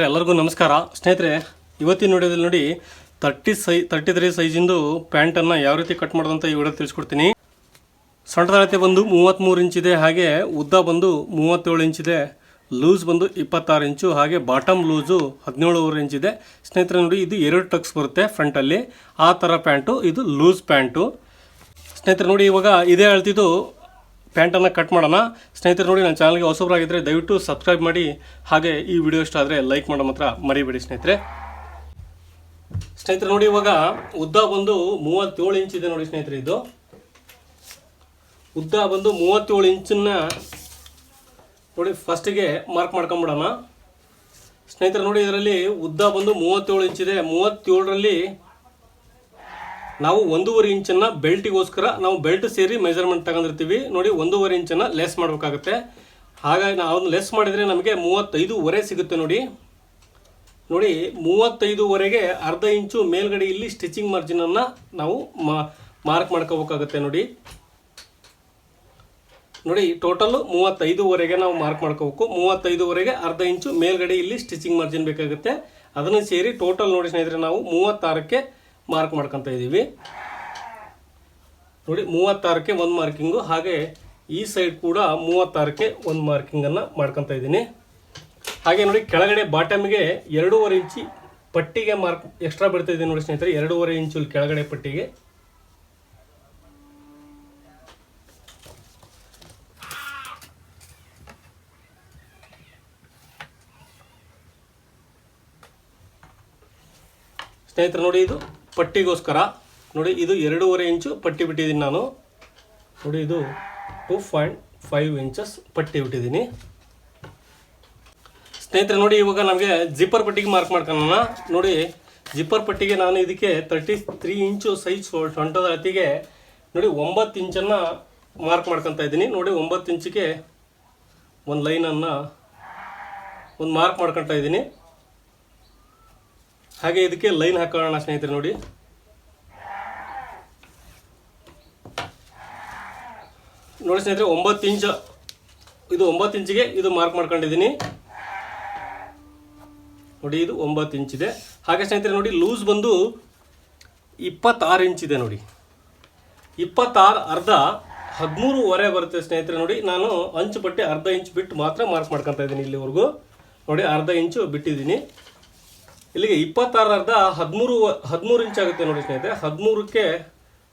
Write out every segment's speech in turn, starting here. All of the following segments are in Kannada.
ಎಲ್ಲರಿಗೂ ನಮಸ್ಕಾರ ಸ್ನೇಹಿತರೆ. ಇವತ್ತಿನ ವಿಡಿಯೋದಲ್ಲಿ ನೋಡಿ 33 ಸೈಜಿಂದು ಪ್ಯಾಂಟನ್ನು ಯಾವ ರೀತಿ ಕಟ್ ಮಾಡೋದು ಅಂತ ಈ ವಿಡಿಯೋ ತಿಳಿಸ್ಕೊಡ್ತೀನಿ. ಸೊಂಟದ ಅಳತೆ ಬಂದು 33 ಇಂಚಿದೆ, ಹಾಗೆ ಉದ್ದ ಬಂದು 37 ಇಂಚಿದೆ, ಲೂಸ್ ಬಂದು 26 ಇಂಚು, ಹಾಗೆ ಬಾಟಮ್ ಲೂಸು 17.5 ಇಂಚಿದೆ. ಸ್ನೇಹಿತರೆ ನೋಡಿ, ಇದು 2 ಟಕ್ಸ್ ಬರುತ್ತೆ ಫ್ರಂಟಲ್ಲಿ, ಆ ಥರ ಪ್ಯಾಂಟು. ಇದು ಲೂಸ್ ಪ್ಯಾಂಟು. ಸ್ನೇಹಿತರೆ ನೋಡಿ, ಇವಾಗ ಇದೇ ಅಳ್ತಿದ್ದು ಪ್ಯಾಂಟನ್ನು ಕಟ್ ಮಾಡೋಣ. ಸ್ನೇಹಿತರೆ ನೋಡಿ, ನನ್ನ ಚಾನಲ್ಗೆ ಹೊಸಬರಾಗಿದ್ದರೆ ದಯವಿಟ್ಟು ಸಬ್ಸ್ಕ್ರೈಬ್ ಮಾಡಿ, ಹಾಗೆ ಈ ವಿಡಿಯೋ ಇಷ್ಟ ಆದರೆ ಲೈಕ್ ಮಾಡೋ ಮಾತ್ರ ಮರಿಬೇಡಿ ಸ್ನೇಹಿತರೆ. ನೋಡಿ, ಇವಾಗ ಉದ್ದ ಬಂದು 37 ಇಂಚಿದೆ ನೋಡಿ ಸ್ನೇಹಿತರೆ. ಇದು ಉದ್ದ ಬಂದು 37 ಇಂಚನ್ನ ನೋಡಿ ಫಸ್ಟಿಗೆ ಮಾರ್ಕ್ ಮಾಡ್ಕೊಂಬಿಡೋಣ. ಸ್ನೇಹಿತರೆ ನೋಡಿ, ಇದರಲ್ಲಿ ಉದ್ದ ಬಂದು 37 ಇಂಚಿದೆ. 37ರಲ್ಲಿ ನಾವು 1.5 ಇಂಚನ್ನು ಬೆಲ್ಟಿಗೋಸ್ಕರ ನಾವು ಬೆಲ್ಟ್ ಸೇರಿ ಮೆಜರ್ಮೆಂಟ್ ತಗೊಂಡಿರ್ತೀವಿ ನೋಡಿ. 1.5 ಇಂಚನ್ನು ಲೆಸ್ ಮಾಡಬೇಕಾಗುತ್ತೆ. ಹಾಗಾಗಿ ನಾವು ಲೆಸ್ ಮಾಡಿದರೆ ನಮಗೆ 35.5 ಸಿಗುತ್ತೆ ನೋಡಿ. 35ವರೆಗೆ ಅರ್ಧ ಇಂಚು ಮೇಲ್ಗಡೆ ಇಲ್ಲಿ ಸ್ಟಿಚಿಂಗ್ ಮಾರ್ಜಿನನ್ನು ನಾವು ಮಾರ್ಕ್ ಮಾಡ್ಕೋಬೇಕಾಗುತ್ತೆ ನೋಡಿ. ಟೋಟಲ್ಲು 35ವರೆಗೆ ನಾವು ಮಾರ್ಕ್ ಮಾಡ್ಕೋಬೇಕು. 35ವರೆಗೆ ಅರ್ಧ ಇಂಚು ಮೇಲ್ಗಡೆ ಇಲ್ಲಿ ಸ್ಟಿಚಿಂಗ್ ಮಾರ್ಜಿನ್ ಬೇಕಾಗುತ್ತೆ. ಅದನ್ನು ಸೇರಿ ಟೋಟಲ್ ನೋಡಿ ಸ್ನೇಹಿತರೆ, ನಾವು 36ಕ್ಕೆ ಮಾರ್ಕ್ ಮಾಡ್ಕೊತಾ ಇದ್ದೀವಿ ನೋಡಿ. 36ಕ್ಕೆ ಒಂದು ಮಾರ್ಕಿಂಗು, ಹಾಗೆ ಈ ಸೈಡ್ ಕೂಡ 36ಕ್ಕೆ ಒಂದು ಮಾರ್ಕಿಂಗನ್ನು ಮಾಡ್ಕೊತಾ ಇದ್ದೀನಿ. ಹಾಗೆ ನೋಡಿ, ಕೆಳಗಡೆ ಬಾಟಮಿಗೆ 2.5 ಇಂಚಿ ಪಟ್ಟಿಗೆ ಮಾರ್ಕ್ ಎಕ್ಸ್ಟ್ರಾ ಬಿಡ್ತಾ ಇದ್ದೀನಿ ನೋಡಿ ಸ್ನೇಹಿತರೆ. 2.5 ಇಂಚು ಕೆಳಗಡೆ ಪಟ್ಟಿಗೆ. ಸ್ನೇಹಿತರೆ ನೋಡಿ, ಇದು ಪಟ್ಟಿಗೋಸ್ಕರ ನೋಡಿ. ಇದು 2.5 ಇಂಚು ಪಟ್ಟಿ ಬಿಟ್ಟಿದ್ದೀನಿ ನಾನು ನೋಡಿ. ಇದು 2.5 ಇಂಚಸ್ ಪಟ್ಟಿ ಬಿಟ್ಟಿದ್ದೀನಿ ಸ್ನೇಹಿತರೆ. ನೋಡಿ, ಇವಾಗ ನಮಗೆ ಜಿಪ್ಪರ್ ಪಟ್ಟಿಗೆ ಮಾರ್ಕ್ ಮಾಡ್ಕೊಳ್ಳೋಣ ನೋಡಿ. ಜಿಪ್ಪರ್ ಪಟ್ಟಿಗೆ ನಾನು ಇದಕ್ಕೆ 33 ಇಂಚು ಸೈಜ್ ಸೊಂಟದ ಅಳತೆಗೆ ನೋಡಿ 9 ಇಂಚನ್ನು ಮಾರ್ಕ್ ಮಾಡ್ಕೊತಾ ಇದ್ದೀನಿ ನೋಡಿ. 9 ಇಂಚಿಗೆ ಒಂದು ಲೈನನ್ನು ಒಂದು ಮಾರ್ಕ್ ಮಾಡ್ಕೊತಾ ಇದ್ದೀನಿ. ಹಾಗೆ ಇದಕ್ಕೆ ಲೈನ್ ಹಾಕೋಣ ಸ್ನೇಹಿತರೆ. ನೋಡಿ, ಸ್ನೇಹಿತರೆ 9 ಇಂಚು, ಇದು 9 ಇಂಚಿಗೆ ಇದು ಮಾರ್ಕ್ ಮಾಡ್ಕೊಂಡಿದ್ದೀನಿ ನೋಡಿ. ಇದು 9 ಇಂಚಿದೆ. ಹಾಗೆ ಸ್ನೇಹಿತರೆ ನೋಡಿ, ಲೂಸ್ ಬಂದು 26 ಇಂಚಿದೆ ನೋಡಿ. 26 ಅರ್ಧ 13.5 ಬರುತ್ತೆ ಸ್ನೇಹಿತರೆ. ನೋಡಿ, ನಾನು ಅಂಚು ಪಟ್ಟಿ ಅರ್ಧ ಇಂಚು ಬಿಟ್ಟು ಮಾತ್ರ ಮಾರ್ಕ್ ಮಾಡ್ಕೊತಾ ಇದ್ದೀನಿ ಇಲ್ಲಿವರೆಗೂ ನೋಡಿ. ಅರ್ಧ ಇಂಚು ಬಿಟ್ಟಿದ್ದೀನಿ. ಇಲ್ಲಿಗೆ 26 ಅರ್ಧ 13 ಇಂಚ್ ಆಗುತ್ತೆ ನೋಡಿ ಸ್ನೇಹಿತರೆ. 13ಕ್ಕೆ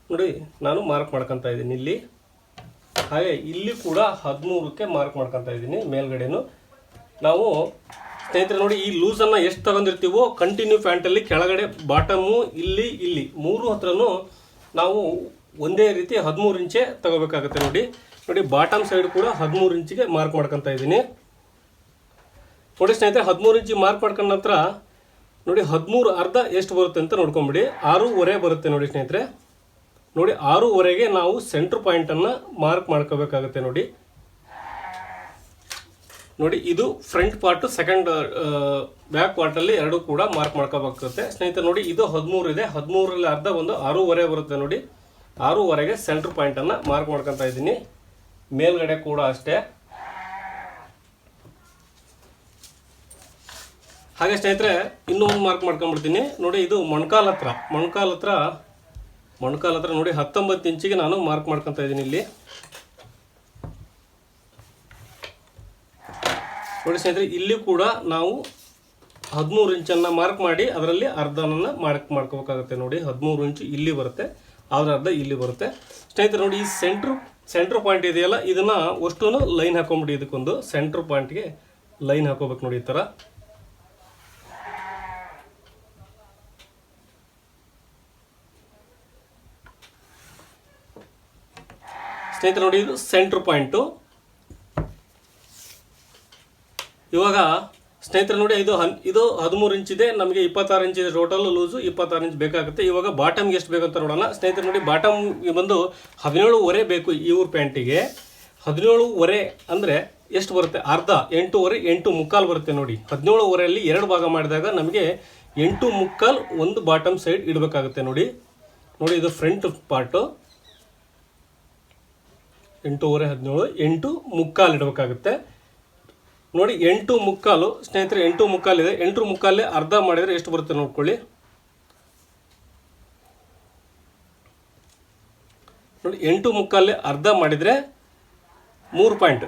ನೋಡಿ ನಾನು ಮಾರ್ಕ್ ಮಾಡ್ಕೊತಾ ಇದ್ದೀನಿ ಇಲ್ಲಿ. ಹಾಗೆ ಇಲ್ಲಿ ಕೂಡ 13ಕ್ಕೆ ಮಾರ್ಕ್ ಮಾಡ್ಕೊತಾ ಇದ್ದೀನಿ ಮೇಲ್ಗಡೆನು. ನಾವು ಸ್ನೇಹಿತರೆ ನೋಡಿ, ಈ ಲೂಸನ್ನು ಎಷ್ಟು ತಗೊಂಡಿರ್ತೀವೋ ಕಂಟಿನ್ಯೂ ಪ್ಯಾಂಟಲ್ಲಿ ಕೆಳಗಡೆ ಬಾಟಮು ಇಲ್ಲಿ 3 ಹತ್ರನೂ ನಾವು ಒಂದೇ ರೀತಿ 13 ಇಂಚೇ ತಗೋಬೇಕಾಗುತ್ತೆ ನೋಡಿ. ಬಾಟಮ್ ಸೈಡ್ ಕೂಡ 13 ಇಂಚಿಗೆ ಮಾರ್ಕ್ ಮಾಡ್ಕೊತಾ ಇದ್ದೀನಿ ನೋಡಿ ಸ್ನೇಹಿತರೆ. 13 ಇಂಚಿ ಮಾರ್ಕ್ ಮಾಡ್ಕೊಂಡ ನಂತರ ನೋಡಿ 13 ಅರ್ಧ ಎಷ್ಟು ಬರುತ್ತೆ ಅಂತ ನೋಡ್ಕೊಂಬಿಡಿ. 6.5 ಬರುತ್ತೆ ನೋಡಿ ಸ್ನೇಹಿತರೆ. ನೋಡಿ, 6.5ಗೆ ನಾವು ಸೆಂಟ್ರ್ ಪಾಯಿಂಟನ್ನು ಮಾರ್ಕ್ ಮಾಡ್ಕೋಬೇಕಾಗುತ್ತೆ ನೋಡಿ. ಇದು ಫ್ರಂಟ್ ಪಾರ್ಟು, ಸೆಕೆಂಡ್ ಬ್ಯಾಕ್ ಪಾರ್ಟಲ್ಲಿ ಎರಡೂ ಕೂಡ ಮಾರ್ಕ್ ಮಾಡ್ಕೋಬೇಕಾಗುತ್ತೆ ಸ್ನೇಹಿತರೆ. ನೋಡಿ, ಇದು 13 ಇದೆ. 13ರಲ್ಲಿ ಅರ್ಧ ಒಂದು 6.5 ಬರುತ್ತೆ ನೋಡಿ. 6.5ಗೆ ಸೆಂಟ್ರ್ ಪಾಯಿಂಟನ್ನು ಮಾರ್ಕ್ ಮಾಡ್ಕೊತಾ ಇದ್ದೀನಿ. ಮೇಲ್ಗಡೆ ಕೂಡ ಅಷ್ಟೇ. ಹಾಗೆ ಸ್ನೇಹಿತರೆ, ಇನ್ನೂ ಒಂದು ಮಾರ್ಕ್ ಮಾಡ್ಕೊಂಡ್ಬಿಡ್ತೀನಿ ನೋಡಿ. ಇದು ಮೊಣಕಾಲ್ ಹತ್ರ ನೋಡಿ 19 ಇಂಚಿಗೆ ನಾನು ಮಾರ್ಕ್ ಮಾಡ್ಕೊತಾ ಇದ್ದೀನಿ ಇಲ್ಲಿ ನೋಡಿ ಸ್ನೇಹಿತರೆ. ಇಲ್ಲಿ ಕೂಡ ನಾವು 13 ಇಂಚನ್ನು ಮಾರ್ಕ್ ಮಾಡಿ ಅದರಲ್ಲಿ ಅರ್ಧನನ್ನು ಮಾರ್ಕ್ ಮಾಡ್ಕೋಬೇಕಾಗುತ್ತೆ ನೋಡಿ. 13 ಇಂಚು ಇಲ್ಲಿ ಬರುತ್ತೆ, ಅದರ ಅರ್ಧ ಇಲ್ಲಿ ಬರುತ್ತೆ ಸ್ನೇಹಿತರೆ. ನೋಡಿ, ಈ ಸೆಂಟ್ರ್ ಪಾಯಿಂಟ್ ಇದೆಯಲ್ಲ, ಇದನ್ನು ಅಷ್ಟು ಲೈನ್ ಹಾಕೊಂಡ್ಬಿಡಿ. ಇದಕ್ಕೊಂದು ಸೆಂಟ್ರ್ ಪಾಯಿಂಟ್ಗೆ ಲೈನ್ ಹಾಕೋಬೇಕು ನೋಡಿ, ಈ ಥರ. ಸ್ನೇಹಿತರೆ ನೋಡಿ, ಇದು ಸೆಂಟ್ರ್ ಪಾಯಿಂಟು. ಇವಾಗ ಸ್ನೇಹಿತರೆ ನೋಡಿ, ಇದು 13 ಇಂಚಿದೆ. ನಮಗೆ 26 ಇಂಚಿದೆ ಟೋಟಲ್ ಲೂಸು. 26 ಇಂಚ್ ಬೇಕಾಗುತ್ತೆ. ಇವಾಗ ಬಾಟಮ್ಗೆ ಎಷ್ಟು ಬೇಕಂತ ನೋಡೋಣ ಸ್ನೇಹಿತರೆ. ನೋಡಿ, ಬಾಟಮ್ಗೆ ಬಂದು 17.5 ಬೇಕು ಇವ್ರ ಪ್ಯಾಂಟಿಗೆ. 17.5 ಅಂದರೆ ಎಷ್ಟು ಬರುತ್ತೆ? ಅರ್ಧ 8.5 8.75 ಬರುತ್ತೆ ನೋಡಿ. 17.5ರಲ್ಲಿ 2 ಭಾಗ ಮಾಡಿದಾಗ ನಮಗೆ 8.75 ಒಂದು ಬಾಟಮ್ ಸೈಡ್ ಇಡಬೇಕಾಗುತ್ತೆ ನೋಡಿ. ಇದು ಫ್ರಂಟ್ ಪಾರ್ಟು. 8.5 17 8.75 ಇಡಬೇಕಾಗುತ್ತೆ. ನೋಡಿ 8 ಮುಕ್ಕಾಲು ಸ್ನೇಹಿತರೆ, 8 ಮುಕ್ಕಾಲಿದೆ. 8 ಮುಕ್ಕಾಲೇ ಅರ್ಧ ಮಾಡಿದರೆ ಎಷ್ಟು ಬರುತ್ತೆ ನೋಡ್ಕೊಳ್ಳಿ. ನೋಡಿ 8 ಮುಕ್ಕಾಲೇ ಅರ್ಧ ಮಾಡಿದರೆ 3 ಪಾಯಿಂಟ್,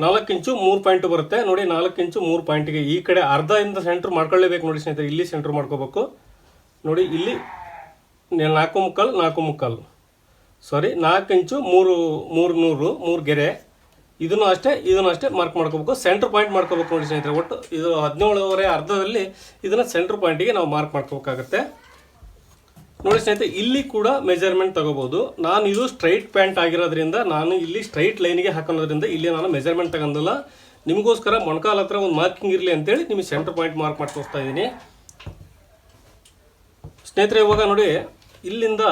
4 ಇಂಚು 3 ಪಾಯಿಂಟ್ ಬರುತ್ತೆ. ನೋಡಿ 4 ಇಂಚು 3 ಪಾಯಿಂಟ್ಗೆ ಈ ಕಡೆ ಅರ್ಧ ಇಂದ ಸೆಂಟ್ರ್ ಮಾಡ್ಕೊಳ್ಳೇಬೇಕು ನೋಡಿ ಸ್ನೇಹಿತರೆ. ಇಲ್ಲಿ ಸೆಂಟ್ರ್ ಮಾಡ್ಕೋಬೇಕು. ನೋಡಿ ಇಲ್ಲಿ 4 ಮುಕ್ಕಾಲು ಸಾರಿ 4 ಇಂಚು 3 ಗೆರೆ. ಇದನ್ನು ಅಷ್ಟೇ ಮಾರ್ಕ್ ಮಾಡ್ಕೋಬೇಕು. ಸೆಂಟ್ರ್ ಪಾಯಿಂಟ್ ಮಾಡ್ಕೋಬೇಕು ನೋಡಿ ಸ್ನೇಹಿತರೆ. ಒಟ್ಟು ಇದು 17.5 ಅರ್ಧದಲ್ಲಿ ಇದನ್ನು ಸೆಂಟ್ರ್ ಪಾಯಿಂಟಿಗೆ ನಾವು ಮಾರ್ಕ್ ಮಾಡ್ಕೋಬೇಕಾಗತ್ತೆ ನೋಡಿ ಸ್ನೇಹಿತರೆ. ಇಲ್ಲಿ ಕೂಡ ಮೆಜರ್ಮೆಂಟ್ ತಗೋಬಹುದು. ನಾನು ಇದು ಸ್ಟ್ರೈಟ್ ಪ್ಯಾಂಟ್ ಆಗಿರೋದ್ರಿಂದ ನಾನು ಇಲ್ಲಿ ಸ್ಟ್ರೈಟ್ ಲೈನ್ಗೆ ಹಾಕೋದ್ರಿಂದ ಇಲ್ಲಿ ನಾನು ಮೆಜರ್ಮೆಂಟ್ ತಗೊಂಡಿಲ್ಲ. ನಿಮಗೋಸ್ಕರ ಮೊಣಕಾಲ ಹತ್ರ ಒಂದು ಮಾರ್ಕಿಂಗ್ ಇರಲಿ ಅಂತೇಳಿ ನಿಮಗೆ ಸೆಂಟ್ರ್ ಪಾಯಿಂಟ್ ಮಾರ್ಕ್ ಮಾಡ್ಕೊಳ್ತಾ ಇದ್ದೀನಿ ಸ್ನೇಹಿತರೆ. ಇವಾಗ ನೋಡಿ ಇಲ್ಲಿಂದ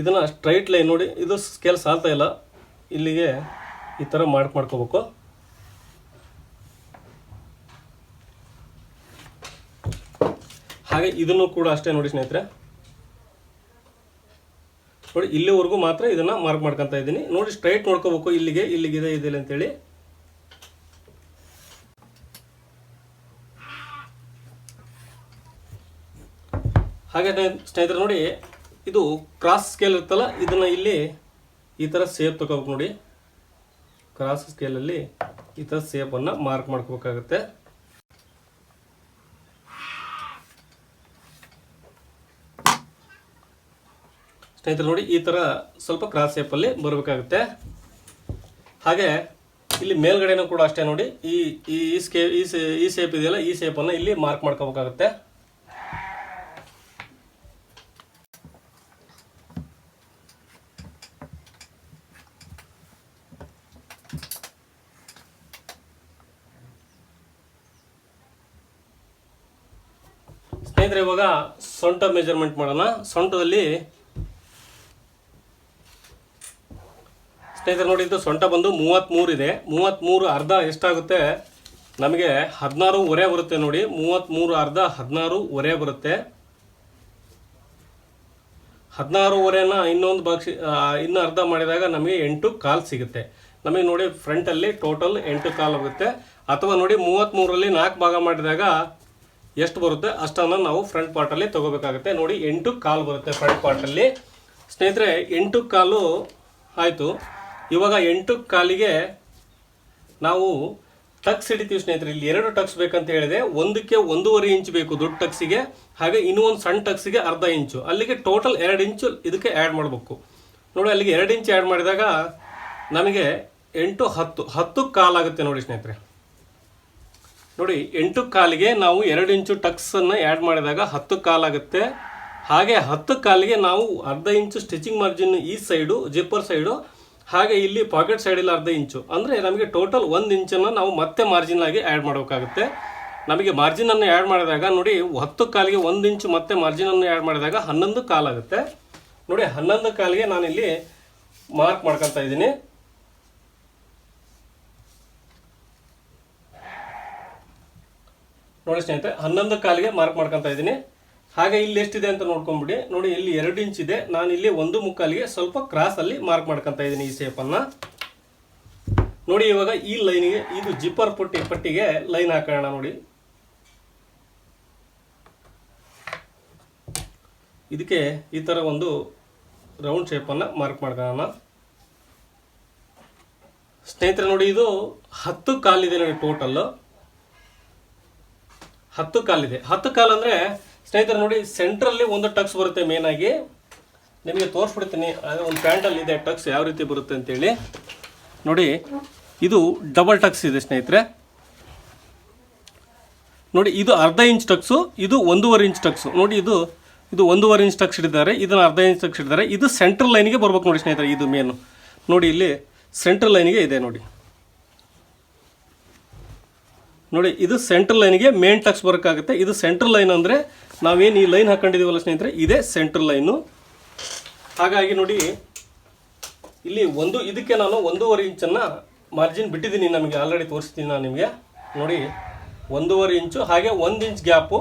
ಇದನ್ನು ಸ್ಟ್ರೈಟ್ ಲೈನ್ ನೋಡಿ, ಇದು ಸ್ಕೇಲ್ ಸಾಲ್ತಾ ಇಲ್ಲ, ಇಲ್ಲಿಗೆ ಈ ಥರ ಮಾರ್ಕ್ ಮಾಡ್ಕೋಬೇಕು. ಹಾಗೆ ಇದನ್ನು ಕೂಡ ಅಷ್ಟೇ ನೋಡಿ ಸ್ನೇಹಿತರೆ. ನೋಡಿ ಇಲ್ಲಿವರೆಗೂ ಮಾತ್ರ ಇದನ್ನು ಮಾರ್ಕ್ ಮಾಡ್ಕೊತಾ ಇದ್ದೀನಿ. ನೋಡಿ ಸ್ಟ್ರೈಟ್ ನೋಡ್ಕೋಬೇಕು, ಇಲ್ಲಿಗಿದೆ ಇದಿಲ್ಲ ಅಂತೇಳಿ. ಹಾಗೆ ಸ್ನೇಹಿತರೆ ನೋಡಿ ಇದು ಕ್ರಾಸ್ ಸ್ಕೇಲ್ ಇರುತ್ತಲ್ಲ, ಇದನ್ನು ಇಲ್ಲಿ ಈ ಥರ ಸೇಪ್ ತಗೋಬೇಕು ನೋಡಿ. ಕ್ರಾಸ್ ಸ್ಕೇಲಲ್ಲಿ ಈ ಥರ ಸೇಪನ್ನು ಮಾರ್ಕ್ ಮಾಡ್ಕೋಬೇಕಾಗುತ್ತೆ. ಸ್ನೇಹಿತರೆ ನೋಡಿ ಈ ಥರ ಸ್ವಲ್ಪ ಕ್ರಾಸ್ ಶೇಪಲ್ಲಿ ಬರಬೇಕಾಗುತ್ತೆ. ಹಾಗೆ ಇಲ್ಲಿ ಮೇಲ್ಗಡೆನೂ ಕೂಡ ಅಷ್ಟೇ ನೋಡಿ, ಈ ಶೇಪ್ ಇದೆಯಲ್ಲ, ಈ ಶೇಪನ್ನು ಇಲ್ಲಿ ಮಾರ್ಕ್ ಮಾಡ್ಕೋಬೇಕಾಗುತ್ತೆ. ಸ್ನೇಹಿತರೆ ಇವಾಗ ಸೊಂಟ ಮೆಜರ್ಮೆಂಟ್ ಮಾಡೋಣ. ಸೊಂಟದಲ್ಲಿ ಸ್ನೇಹಿತರೆ ನೋಡಿ ಇದು ಸೊಂಟ ಬಂದು 33 ಇದೆ. 33 ಅರ್ಧ ಎಷ್ಟಾಗುತ್ತೆ ನಮಗೆ 16.5 ಬರುತ್ತೆ ನೋಡಿ. 33 ಅರ್ಧ 16.5 ಬರುತ್ತೆ. 16.5ನ ಇನ್ನು ಅರ್ಧ ಮಾಡಿದಾಗ ನಮಗೆ 8 ಕಾಲು ಸಿಗುತ್ತೆ. ನಮಗೆ ನೋಡಿ ಫ್ರಂಟಲ್ಲಿ ಟೋಟಲ್ 8 ಕಾಲು ಆಗುತ್ತೆ. ಅಥವಾ ನೋಡಿ 33ರಲ್ಲಿ 4 ಭಾಗ ಮಾಡಿದಾಗ ಎಷ್ಟು ಬರುತ್ತೆ ಅಷ್ಟನ್ನು ನಾವು ಫ್ರಂಟ್ ಪಾರ್ಟಲ್ಲಿ ತಗೋಬೇಕಾಗುತ್ತೆ. ನೋಡಿ 8 ಕಾಲು ಬರುತ್ತೆ ಫ್ರಂಟ್ ಪಾರ್ಟಲ್ಲಿ. ಸ್ನೇಹಿತರೆ 8 ಕಾಲು ಆಯಿತು. ಇವಾಗ 8 ಕಾಲಿಗೆ ನಾವು ಟಕ್ಸ್ ಹಿಡಿತೀವಿ ಸ್ನೇಹಿತರೆ. ಇಲ್ಲಿ 2 ಟಕ್ಸ್ ಬೇಕಂತ ಹೇಳಿದೆ. ಒಂದಕ್ಕೆ 1.5 ಇಂಚ್ ಬೇಕು ದೊಡ್ಡ ಟಕ್ಸಿಗೆ, ಹಾಗೆ ಇನ್ನೂ ಒಂದು ಸಣ್ಣ ಟಕ್ಸಿಗೆ ಅರ್ಧ ಇಂಚು. ಅಲ್ಲಿಗೆ ಟೋಟಲ್ 2 ಇಂಚು ಇದಕ್ಕೆ ಆ್ಯಡ್ ಮಾಡಬೇಕು ನೋಡಿ. ಅಲ್ಲಿಗೆ 2 ಇಂಚ್ ಆ್ಯಡ್ ಮಾಡಿದಾಗ ನಮಗೆ 8 10 ಕಾಲಾಗುತ್ತೆ ನೋಡಿ ಸ್ನೇಹಿತರೆ. ನೋಡಿ 8 ಕಾಲಿಗೆ ನಾವು 2 ಇಂಚು ಟಕ್ಸನ್ನು ಆ್ಯಡ್ ಮಾಡಿದಾಗ 10 ಕಾಲಾಗುತ್ತೆ. ಹಾಗೆ 10 ಕಾಲಿಗೆ ನಾವು ಅರ್ಧ ಇಂಚು ಸ್ಟಿಚಿಂಗ್ ಮಾರ್ಜಿನ್ ಈ ಸೈಡು ಜಿಪ್ಪರ್ ಸೈಡು, ಹಾಗೆ ಇಲ್ಲಿ ಪಾಕೆಟ್ ಸೈಡಲ್ಲಿ ಅರ್ಧ ಇಂಚು, ಅಂದರೆ ನಮಗೆ ಟೋಟಲ್ 1 ಇಂಚನ್ನು ನಾವು ಮತ್ತೆ ಮಾರ್ಜಿನ್ ಆಗಿ ಆ್ಯಡ್ ಮಾಡಬೇಕಾಗುತ್ತೆ. ನಮಗೆ ಮಾರ್ಜಿನನ್ನು ಆ್ಯಡ್ ಮಾಡಿದಾಗ ನೋಡಿ 10 ಕಾಲಿಗೆ 1 ಇಂಚು ಮತ್ತೆ ಮಾರ್ಜಿನನ್ನು ಆ್ಯಡ್ ಮಾಡಿದಾಗ 11 ಕಾಲಾಗುತ್ತೆ ನೋಡಿ. 11 ಕಾಲಿಗೆ ನಾನಿಲ್ಲಿ ಮಾರ್ಕ್ ಮಾಡ್ಕೊತಾ ಇದ್ದೀನಿ. ನೋಡಿ ಸ್ನೇಹಿತರೆ 11 ಕಾಲಿಗೆ ಮಾರ್ಕ್ ಮಾಡ್ಕೊತಾ ಇದ್ದೀನಿ. ಹಾಗೆ ಇಲ್ಲಿ ಎಷ್ಟಿದೆ ಅಂತ ನೋಡ್ಕೊಂಡ್ಬಿಡಿ. ನೋಡಿ ಇಲ್ಲಿ 2 ಇಂಚ್ ಇದೆ. ನಾನು ಇಲ್ಲಿ 1 ಮುಕ್ಕಾಲಿಗೆ ಸ್ವಲ್ಪ ಕ್ರಾಸಲ್ಲಿ ಮಾರ್ಕ್ ಮಾಡ್ಕೊತಾ ಇದ್ದೀನಿ ಈ ಶೇಪನ್ನು ನೋಡಿ. ಇವಾಗ ಈ ಲೈನಿಗೆ ಇದು ಜಿಪ್ಪರ್ ಪಟ್ಟಿಗೆ ಲೈನ್ ಹಾಕೋಣ ನೋಡಿ. ಇದಕ್ಕೆ ಈ ಥರ ಒಂದು ರೌಂಡ್ ಶೇಪನ್ನು ಮಾರ್ಕ್ ಮಾಡ್ಕೊಳ್ಳೋಣ ಸ್ನೇಹಿತರೆ. ನೋಡಿ ಇದು 10 ಕಾಲಿದೆ ನೋಡಿ. ಟೋಟಲ್ಲು 10 ಕಾಲಿದೆ. 10 ಕಾಲು ಅಂದರೆ ಸ್ನೇಹಿತರೆ ನೋಡಿ ಸೆಂಟ್ರಲ್ಲಿ ಒಂದು ಟಕ್ಸ್ ಬರುತ್ತೆ. ಮೇನಾಗಿ ನಿಮಗೆ ತೋರಿಸ್ಬಿಡ್ತೀನಿ. ಅದು ಒಂದು ಪ್ಯಾಂಟಲ್ಲಿ ಇದೆ ಟಕ್ಸ್ ಯಾವ ರೀತಿ ಬರುತ್ತೆ ಅಂತೇಳಿ ನೋಡಿ. ಇದು ಡಬಲ್ ಟಕ್ಸ್ ಇದೆ ಸ್ನೇಹಿತರೆ. ನೋಡಿ ಇದು ಅರ್ಧ ಇಂಚ್ ಟಕ್ಸು, ಇದು 1.5 ಇಂಚ್ ಟಕ್ಸು ನೋಡಿ. ಇದು 1.5 ಇಂಚ್ ಟಕ್ಸ್ ಇಟ್ಟಿದ್ದಾರೆ, ಇದನ್ನು ಅರ್ಧ ಇಂಚ್ ಟಕ್ಸ್ ಇಟ್ಟಿದ್ದಾರೆ. ಇದು ಸೆಂಟ್ರಲ್ ಲೈನ್ಗೆ ಬರ್ಬೇಕು ನೋಡಿ ಸ್ನೇಹಿತರೆ. ಇದು ಮೇನು ನೋಡಿ, ಇಲ್ಲಿ ಸೆಂಟ್ರಲ್ ಲೈನ್ಗೆ ಇದೆ ನೋಡಿ. ನೋಡಿ ಇದು ಸೆಂಟ್ರಲ್ ಲೈನ್ಗೆ ಮೇನ್ ಟಕ್ಸ್ ಬರೋಕ್ಕಾಗುತ್ತೆ. ಇದು ಸೆಂಟ್ರಲ್ ಲೈನ್ ಅಂದರೆ ನಾವೇನು ಈ ಲೈನ್ ಹಾಕೊಂಡಿದ್ದೀವಲ್ಲ ಸ್ನೇಹಿತರೆ, ಇದೇ ಸೆಂಟ್ರಲ್ ಲೈನು. ಹಾಗಾಗಿ ನೋಡಿ ಇಲ್ಲಿ ಇದಕ್ಕೆ ನಾನು 1.5 ಇಂಚನ್ನು ಮಾರ್ಜಿನ್ ಬಿಟ್ಟಿದ್ದೀನಿ. ನಮಗೆ ಆಲ್ರೆಡಿ ತೋರಿಸ್ತೀನಿ ನಾನು ನಿಮಗೆ ನೋಡಿ. 1.5 ಇಂಚು, ಹಾಗೆ 1 ಇಂಚ್ ಗ್ಯಾಪು,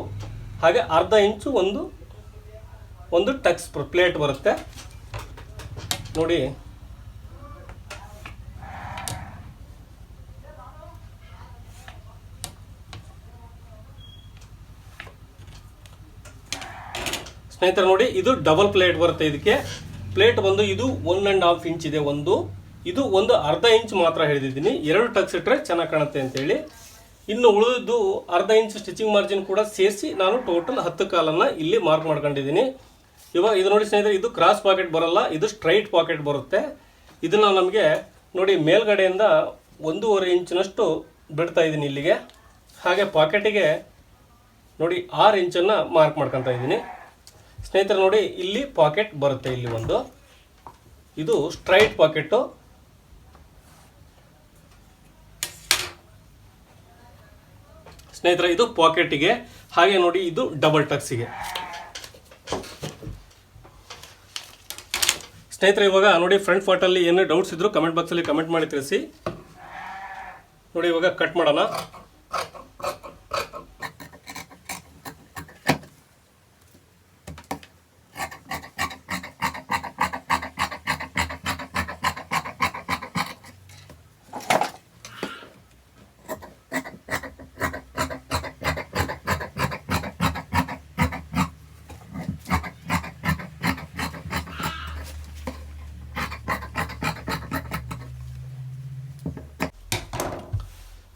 ಹಾಗೆ ಅರ್ಧ ಇಂಚು ಒಂದು ಟಕ್ಸ್ ಪ್ಲೇಟ್ ಬರುತ್ತೆ ನೋಡಿ. ಸ್ನೇಹಿತರೆ ನೋಡಿ, ಇದು ಡಬಲ್ ಪ್ಲೇಟ್ ಬರುತ್ತೆ. ಇದಕ್ಕೆ ಪ್ಲೇಟ್ ಬಂದು ಇದು 1.5 ಇಂಚ್ ಇದೆ. ಇದು ಒಂದು ಅರ್ಧ ಇಂಚ್ ಮಾತ್ರ ಹಿಡಿದಿದ್ದೀನಿ. 2 ಟಕ್ಸ್ ಇಟ್ಟರೆ ಚೆನ್ನಾಗಿ ಕಾಣುತ್ತೆ ಅಂತೇಳಿ. ಇನ್ನು ಉಳಿದು ಅರ್ಧ ಇಂಚ್ ಸ್ಟಿಚಿಂಗ್ ಮಾರ್ಜಿನ್ ಕೂಡ ಸೇರಿಸಿ ನಾನು ಟೋಟಲ್ 10 ಕಾಲನ್ನು ಇಲ್ಲಿ ಮಾರ್ಕ್ ಮಾಡ್ಕೊಂಡಿದ್ದೀನಿ. ಇವಾಗ ಇದು ನೋಡಿ ಸ್ನೇಹಿತರೆ, ಇದು ಕ್ರಾಸ್ ಪಾಕೆಟ್ ಬರಲ್ಲ, ಇದು ಸ್ಟ್ರೈಟ್ ಪಾಕೆಟ್ ಬರುತ್ತೆ. ಇದನ್ನು ನಮಗೆ ನೋಡಿ ಮೇಲ್ಗಡೆಯಿಂದ 1.5 ಇಂಚಿನಷ್ಟು ಬಿಡ್ತಾ ಇದ್ದೀನಿ ಇಲ್ಲಿಗೆ. ಹಾಗೆ ಪಾಕೆಟಿಗೆ ನೋಡಿ 6 ಇಂಚನ್ನು ಮಾರ್ಕ್ ಮಾಡ್ಕೊತಾ ಇದ್ದೀನಿ. ಸ್ನೇಹಿತರೆ ನೋಡಿ, ಇಲ್ಲಿ ಪಾಕೆಟ್ ಬರುತ್ತೆ. ಇಲ್ಲಿ ಇದು ಸ್ಟ್ರೈಟ್ ಪಾಕೆಟು. ಸ್ನೇಹಿತರೆ ಇದು ಪಾಕೆಟಿಗೆ. ಹಾಗೆ ನೋಡಿ, ಇದು ಡಬಲ್ ಟಕ್ಸಿಗೆ. ಸ್ನೇಹಿತರೆ ಇವಾಗ ನೋಡಿ, ಫ್ರಂಟ್ ಪಾರ್ಟಲ್ಲಿ ಏನೇ ಡೌಟ್ಸ್ ಇದ್ರು ಕಮೆಂಟ್ ಬಾಕ್ಸಲ್ಲಿ ಕಮೆಂಟ್ ಮಾಡಿ ತಿಳಿಸಿ. ನೋಡಿ ಇವಾಗ ಕಟ್ ಮಾಡೋಣ.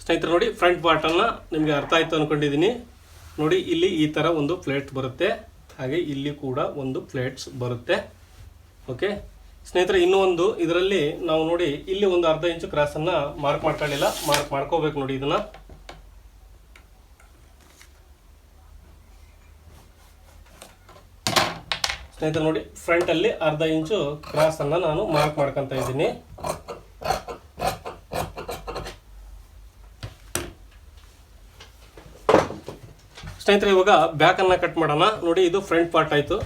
ಸ್ನೇಹಿತರೆ ನೋಡಿ, ಫ್ರಂಟ್ ಪಾರ್ಟನ್ನು ನಿಮಗೆ ಅರ್ಥ ಆಯಿತು ಅಂದ್ಕೊಂಡಿದ್ದೀನಿ. ನೋಡಿ ಇಲ್ಲಿ ಈ ಥರ ಒಂದು ಪ್ಲೇಟ್ ಬರುತ್ತೆ, ಹಾಗೆ ಇಲ್ಲಿ ಕೂಡ ಒಂದು ಪ್ಲೇಟ್ಸ್ ಬರುತ್ತೆ. ಓಕೆ ಸ್ನೇಹಿತರೆ, ಇನ್ನೂ ಒಂದು ಇದರಲ್ಲಿ ನಾವು ನೋಡಿ ಇಲ್ಲಿ ಒಂದು ಅರ್ಧ ಇಂಚು ಕ್ರಾಸನ್ನು ಮಾರ್ಕ್ ಮಾಡ್ಕೊಳ್ಳಿಲ್ಲ, ಮಾರ್ಕ್ ಮಾಡ್ಕೋಬೇಕು ನೋಡಿ ಇದನ್ನು. ಸ್ನೇಹಿತರೆ ನೋಡಿ, ಫ್ರಂಟಲ್ಲಿ ಅರ್ಧ ಇಂಚು ಕ್ರಾಸನ್ನು ನಾನು ಮಾರ್ಕ್ ಮಾಡ್ಕೊತಾ ಇದ್ದೀನಿ. ಸ್ನೇಹಿತರೆ ಇವಾಗ ಬ್ಯಾಕನ್ನು ಕಟ್ ಮಾಡೋಣ. ನೋಡಿ ಇದು ಫ್ರಂಟ್ ಪಾರ್ಟ್ ಆಯಿತು.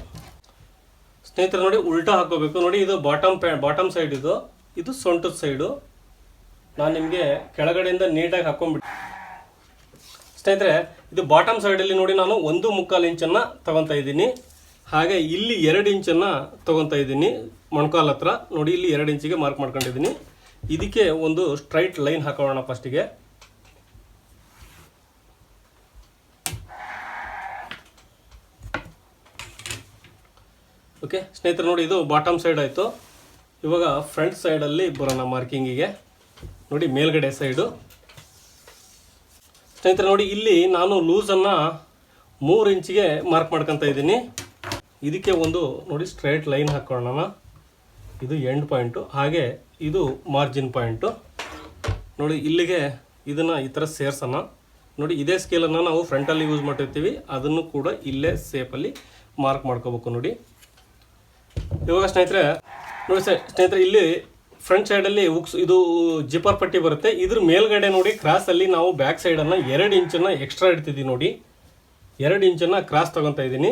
ಸ್ನೇಹಿತರೆ ನೋಡಿ, ಉಲ್ಟಾ ಹಾಕೋಬೇಕು. ನೋಡಿ ಇದು ಬಾಟಮ್ ಸೈಡ್, ಇದು ಸೊಂಟದ ಸೈಡು. ನಾನು ನಿಮಗೆ ಕೆಳಗಡೆಯಿಂದ ನೀಟಾಗಿ ಹಾಕೊಂಡ್ಬಿಟ್ಟು. ಸ್ನೇಹಿತರೆ ಇದು ಬಾಟಮ್ ಸೈಡಲ್ಲಿ ನೋಡಿ, ನಾನು 1.25 ಇಂಚನ್ನು ತಗೊತಾ ಇದ್ದೀನಿ. ಹಾಗೆ ಇಲ್ಲಿ 2 ಇಂಚನ್ನು ತಗೊತಾ ಇದ್ದೀನಿ ಮೊಣಕಾಲ್ ಹತ್ರ. ನೋಡಿ ಇಲ್ಲಿ 2 ಇಂಚಿಗೆ ಮಾರ್ಕ್ ಮಾಡ್ಕೊಂಡಿದ್ದೀನಿ. ಇದಕ್ಕೆ ಒಂದು ಸ್ಟ್ರೈಟ್ ಲೈನ್ ಹಾಕೋಣ ಫಸ್ಟಿಗೆ. ಓಕೆ ಸ್ನೇಹಿತರೆ ನೋಡಿ, ಇದು ಬಾಟಮ್ ಸೈಡ್ ಆಯಿತು. ಇವಾಗ ಫ್ರಂಟ್ ಸೈಡಲ್ಲಿ ಬರೋಣ ಮಾರ್ಕಿಂಗಿಗೆ. ನೋಡಿ ಮೇಲ್ಗಡೆ ಸೈಡು. ಸ್ನೇಹಿತರೆ ನೋಡಿ, ಇಲ್ಲಿ ನಾನು ಲೂಸನ್ನು 3 ಇಂಚಿಗೆ ಮಾರ್ಕ್ ಮಾಡ್ಕೊತಾ ಇದ್ದೀನಿ. ಇದಕ್ಕೆ ಒಂದು ನೋಡಿ ಸ್ಟ್ರೈಟ್ ಲೈನ್ ಹಾಕೋಣ. ಇದು ಎಂಡ್ ಪಾಯಿಂಟು, ಹಾಗೆ ಇದು ಮಾರ್ಜಿನ್ ಪಾಯಿಂಟು. ನೋಡಿ ಇಲ್ಲಿಗೆ ಇದನ್ನು ಈ ಥರ ಸೇರ್ಸೋಣ. ನೋಡಿ ಇದೇ ಸ್ಕೇಲನ್ನು ನಾವು ಫ್ರಂಟಲ್ಲಿ ಯೂಸ್ ಮಾಡಿರ್ತೀವಿ, ಅದನ್ನು ಕೂಡ ಇಲ್ಲೇ ಸೇಪಲ್ಲಿ ಮಾರ್ಕ್ ಮಾಡ್ಕೋಬೇಕು. ನೋಡಿ ಇವಾಗ ಸ್ನೇಹಿತರೆ ನೋಡಿ ಸ್ನೇಹಿತರೆ, ಇಲ್ಲಿ ಫ್ರಂಟ್ ಸೈಡಲ್ಲಿ ಇದು ಜಿಪ್ಪರ್ ಪಟ್ಟಿ ಬರುತ್ತೆ. ಇದ್ರ ಮೇಲ್ಗಡೆ ನೋಡಿ ಕ್ರಾಸಲ್ಲಿ ನಾವು ಬ್ಯಾಕ್ ಸೈಡನ್ನು 2 ಇಂಚನ್ನು ಎಕ್ಸ್ಟ್ರಾ ಇಡ್ತಿದ್ದೀವಿ. ನೋಡಿ 2 ಇಂಚನ್ನು ಕ್ರಾಸ್ ತೊಗೊತಾ ಇದ್ದೀನಿ.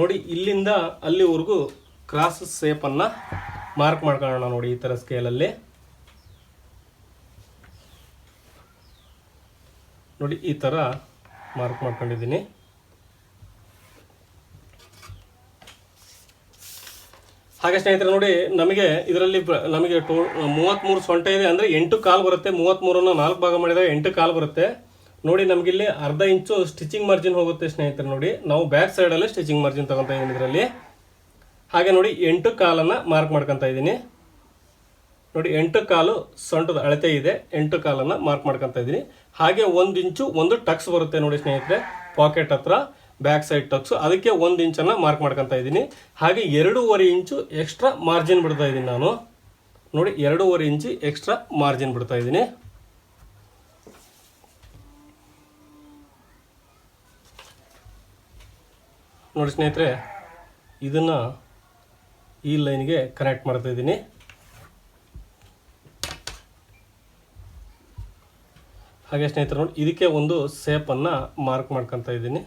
ನೋಡಿ ಇಲ್ಲಿಂದ ಅಲ್ಲಿವರೆಗೂ ಕ್ರಾಸ್ ಸೇಪನ್ನು ಮಾರ್ಕ್ ಮಾಡ್ಕೊಳ್ಳೋಣ. ನೋಡಿ ಈ ಥರ ಸ್ಕೇಲಲ್ಲಿ ನೋಡಿ ಈ ಥರ ಮಾರ್ಕ್ ಮಾಡ್ಕೊಂಡಿದ್ದೀನಿ. ಹಾಗೆ ಸ್ನೇಹಿತರೆ ನೋಡಿ, ಇದರಲ್ಲಿ ನಮಗೆ 33 ಸೊಂಟ ಇದೆ, ಅಂದರೆ 8 ಕಾಲು ಬರುತ್ತೆ. 33ಅನ್ನು 4 ಭಾಗ ಮಾಡಿದಾಗ 8 ಕಾಲು ಬರುತ್ತೆ. ನೋಡಿ ನಮಗಿಲ್ಲಿ ಅರ್ಧ ಇಂಚು ಸ್ಟಿಚಿಂಗ್ ಮಾರ್ಜಿನ್ ಹೋಗುತ್ತೆ ಸ್ನೇಹಿತರೆ. ನೋಡಿ ನಾವು ಬ್ಯಾಕ್ ಸೈಡಲ್ಲಿ ಸ್ಟಿಚಿಂಗ್ ಮಾರ್ಜಿನ್ ತಗೊತಾ ಇದ್ದೀನಿ ಇದರಲ್ಲಿ. ಹಾಗೆ ನೋಡಿ 8 ಕಾಲನ್ನು ಮಾರ್ಕ್ ಮಾಡ್ಕೊತಾ ಇದ್ದೀನಿ. ನೋಡಿ 8 ಕಾಲು ಸೊಂಟದ ಅಳತೆ ಇದೆ, 8 ಕಾಲನ್ನು ಮಾರ್ಕ್ ಮಾಡ್ಕೊತಾ ಇದ್ದೀನಿ. ಹಾಗೆ 1 ಇಂಚು ಒಂದು ಟಕ್ಸ್ ಬರುತ್ತೆ ನೋಡಿ ಸ್ನೇಹಿತರೆ, ಪಾಕೆಟ್ ಹತ್ರ ಬ್ಯಾಕ್ ಸೈಡ್ ಟಕ್ಸು. ಅದಕ್ಕೆ 1 ಇಂಚನ್ನು ಮಾರ್ಕ್ ಮಾಡ್ಕೊತಾ ಇದ್ದೀನಿ. ಹಾಗೆ 2.5 ಇಂಚು ಎಕ್ಸ್ಟ್ರಾ ಮಾರ್ಜಿನ್ ಬಿಡ್ತಾ ಇದ್ದೀನಿ ನಾನು. ನೋಡಿ 2.5 ಇಂಚು ಎಕ್ಸ್ಟ್ರಾ ಮಾರ್ಜಿನ್ ಬಿಡ್ತಾ ಇದ್ದೀನಿ. ನೋಡಿ ಸ್ನೇಹಿತರೆ, ಇದನ್ನು ಈ ಲೈನ್ಗೆ ಕನೆಕ್ಟ್ ಮಾಡ್ತಾ ಇದ್ದೀನಿ. ಹಾಗೆ ಸ್ನೇಹಿತರೆ ನೋಡಿ, ಇದಕ್ಕೆ ಒಂದು ಸೇಪನ್ನು ಮಾರ್ಕ್ ಮಾಡ್ಕೊತಾ ಇದ್ದೀನಿ.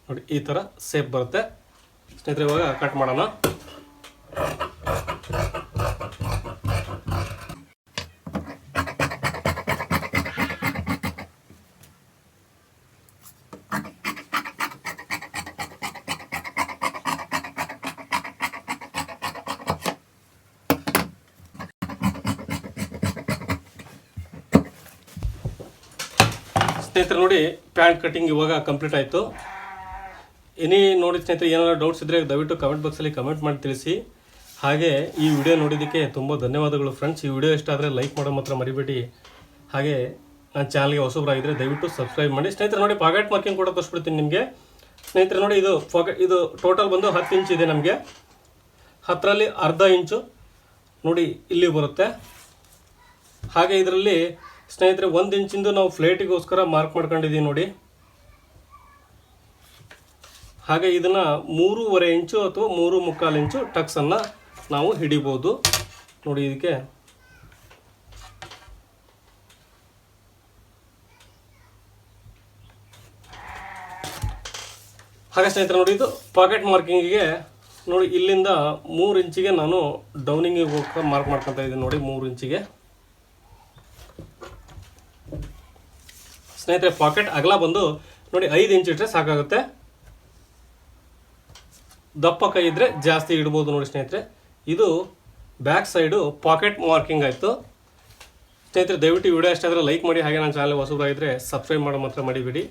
ನೋಡಿ ಈ ಥರ ಸೇಪ್ ಬರುತ್ತೆ ಸ್ನೇಹಿತರೆ. ಇವಾಗ ಕಟ್ ಮಾಡೋಣ. ಸ್ನೇಹಿತರೆ ನೋಡಿ ಪ್ಯಾಂಟ್ ಕಟಿಂಗ್ ಇವಾಗ ಕಂಪ್ಲೀಟ್ ಆಯಿತು. ನೋಡಿ ಸ್ನೇಹಿತರೆ ಏನಾದರೂ ಡೌಟ್ಸ್ ಇದ್ದರೆ ದಯವಿಟ್ಟು ಕಮೆಂಟ್ ಬಾಕ್ಸಲ್ಲಿ ಕಮೆಂಟ್ ಮಾಡಿ ತಿಳಿಸಿ. ಹಾಗೆ ಈ ವಿಡಿಯೋ ನೋಡಿದ್ದಕ್ಕೆ ತುಂಬ ಧನ್ಯವಾದಗಳು ಫ್ರೆಂಡ್ಸ್. ಈ ವಿಡಿಯೋ ಇಷ್ಟ ಆದರೆ ಲೈಕ್ ಮಾಡೋ ಮಾತ್ರ ಮರಿಬೇಡಿ. ಹಾಗೆ ನನ್ನ ಚಾನಲ್ಗೆ ಹೊಸಬರಾಗಿದ್ದರೆ ದಯವಿಟ್ಟು ಸಬ್ಸ್ಕ್ರೈಬ್ ಮಾಡಿ. ಸ್ನೇಹಿತರೆ ನೋಡಿ ಪಾಕೆಟ್ ಮಾರ್ಕಿಂಗ್ ಕೂಡ ತೋರಿಸ್ಬಿಡ್ತೀನಿ ನಿಮಗೆ. ಸ್ನೇಹಿತರೆ ನೋಡಿ ಇದು ಟೋಟಲ್ ಬಂದು 10 ಇಂಚ್ ಇದೆ ನಮಗೆ. 10ರಲ್ಲಿ ಅರ್ಧ ಇಂಚು ನೋಡಿ ಇಲ್ಲಿ ಬರುತ್ತೆ. ಹಾಗೆ ಇದರಲ್ಲಿ ಸ್ನೇಹಿತರೆ 1 ಇಂಚಿಂದು ನಾವು ಫ್ಲೇಟಿಗೋಸ್ಕರ ಮಾರ್ಕ್ ಮಾಡ್ಕೊಂಡಿದ್ದೀವಿ ನೋಡಿ. ಹಾಗೆ ಇದನ್ನು 3.5 ಇಂಚು ಅಥವಾ 3.25 ಇಂಚು ಟಕ್ಸನ್ನು ನಾವು ಹಿಡಿಬೋದು ನೋಡಿ. ಇದಕ್ಕೆ ಹಾಗೆ ಸ್ನೇಹಿತರೆ ನೋಡಿ ಇದು ಪಾಕೆಟ್ ಮಾರ್ಕಿಂಗಿಗೆ ನೋಡಿ ಇಲ್ಲಿಂದ 3 ಇಂಚಿಗೆ ನಾನು ಡೌನಿಂಗಿಗೆ ಹೋಗಿ ಮಾರ್ಕ್ ಮಾಡ್ಕೊತಾ ಇದ್ದೀನಿ ನೋಡಿ. 3 ಇಂಚಿಗೆ ಸ್ನೇಹಿತರೆ ಪಾಕೆಟ್ ಅಗಲ ಬಂದು ನೋಡಿ 5 ಇಂಚ್ ಇಟ್ಟರೆ ಸಾಕಾಗುತ್ತೆ. ದಪ್ಪ ಕೈ ಇದ್ದರೆ ಜಾಸ್ತಿ ಇಡ್ಬೋದು ನೋಡಿ ಸ್ನೇಹಿತರೆ. ಇದು ಬ್ಯಾಕ್ ಸೈಡು ಪಾಕೆಟ್ ಮಾರ್ಕಿಂಗ್ ಆಯಿತು. ಸ್ನೇಹಿತರೆ ದಯವಿಟ್ಟು ವಿಡಿಯೋ ಇಷ್ಟ ಆದರೆ ಲೈಕ್ ಮಾಡಿ. ಹಾಗೆ ನನ್ನ ಚಾನಲ್ ಹೊಸಬರಾಗಿದ್ದರೆ ಸಬ್ಸ್ಕ್ರೈಬ್ ಮಾಡೋ ಮಾತ್ರ ಮರಿಬೇಡಿ.